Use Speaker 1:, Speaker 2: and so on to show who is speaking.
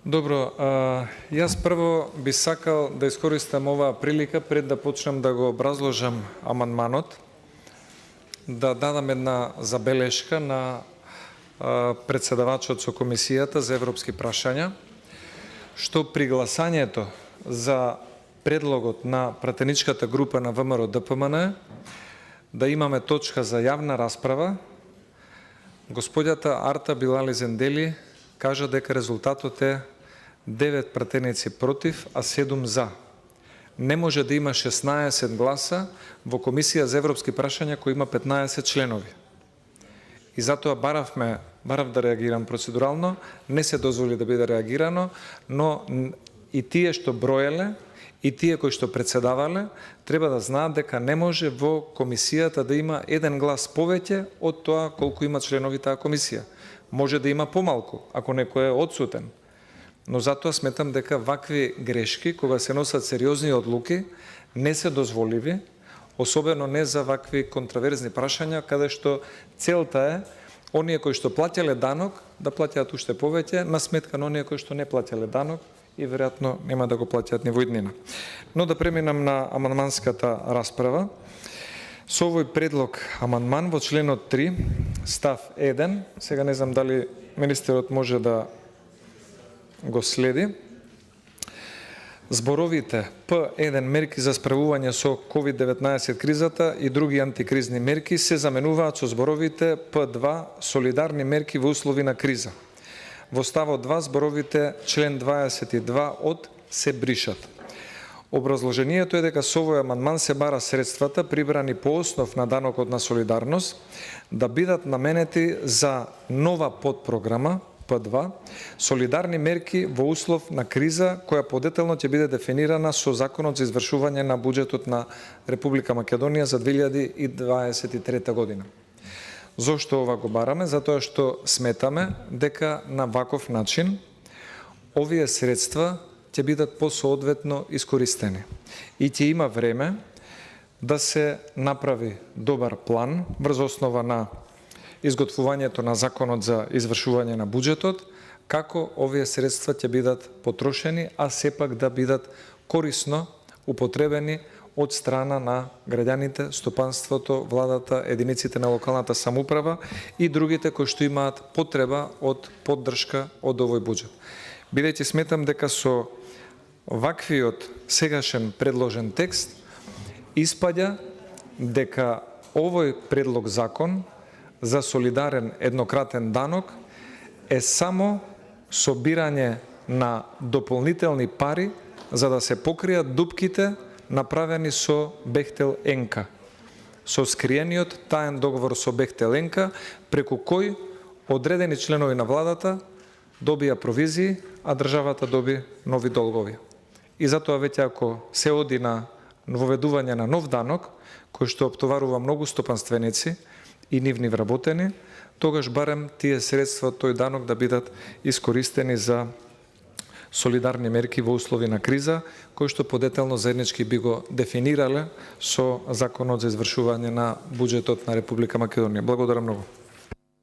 Speaker 1: Добро, јас прво би сакал да искористам оваа прилика пред да почнам да го образложам амандманот, да дадам една забелешка на председавачот со Комисијата за европски прашања, што при гласањето за предлогот на пратеничката група на ВМРО ДПМН да имаме точка за јавна расправа, господјата Арта Билали Зендели кажа дека резултатот е 9 пратеници против, а 7 за. Не може да има 16 гласа во Комисија за европски прашања кој има 15 членови. И затоа барав да реагирам процедурално, не се дозволи да биде реагирано, но и тие што броеле, и тие кои што председавале, треба да знаат дека не може во комисијата да има еден глас повеќе од тоа колку има членови таа комисија. Може да има помалку, ако некој е одсутен. Но затоа сметам дека вакви грешки, кога се носат сериозни одлуки, не се дозволиви, особено не за вакви контраверзни прашања, каде што целта е оние кои што плателе данок да платјат уште повеќе на сметка на оние кои што не плателе данок и веројатно нема да го платјат ни во иднина. Но да преминам на амандманската расправа. Со овој предлог амандман во членот 3, став 1, сега не знам дали министерот може да го следи, зборовите П1 мерки за справување со COVID-19 кризата и други антикризни мерки се заменуваат со зборовите П2 солидарни мерки во услови на криза. Во ставот 2 зборовите член 22 од се бришат. Образложението е дека со овој амандман се бара средствата прибрани по основ на данокот на солидарност да бидат наменети за нова подпрограма П2 солидарни мерки во услов на криза која подетелно ќе биде дефинирана со Законот за извршување на буџетот на Република Македонија за 2023 година. Зошто ова го бараме? Затоа што сметаме дека на ваков начин овие средства ќе бидат посоодветно искористени и ќе има време да се направи добар план врз основа на изготвувањето на Законот за извршување на буџетот, како овие средства ќе бидат потрошени, а сепак да бидат корисно употребени од страна на граѓаните, стопанството, владата, единиците на локалната самоуправа и другите кои што имаат потреба од поддршка од овој буџет. Бидејќи сметам дека со ваквиот сегашен предложен текст испаѓа дека овој предлог закон за солидарен еднократен данок е само собирање на дополнителни пари за да се покријат дупките направени со Бехтел НК, со скриениот таен договор со Бехтел НК, преку кој одредени членови на владата добија провизии, а државата доби нови долгови. И затоа веќе ако се оди на воведување на нов данок, кој што оптоварува многу стопанственици и нивни вработени, тогаш барем тие средства од тој данок да бидат искористени за солидарни мерки во услови на криза, кои што подетелно заеднички би го дефинирале со Законот за извршување на буџетот на Република Македонија. Благодарам многу.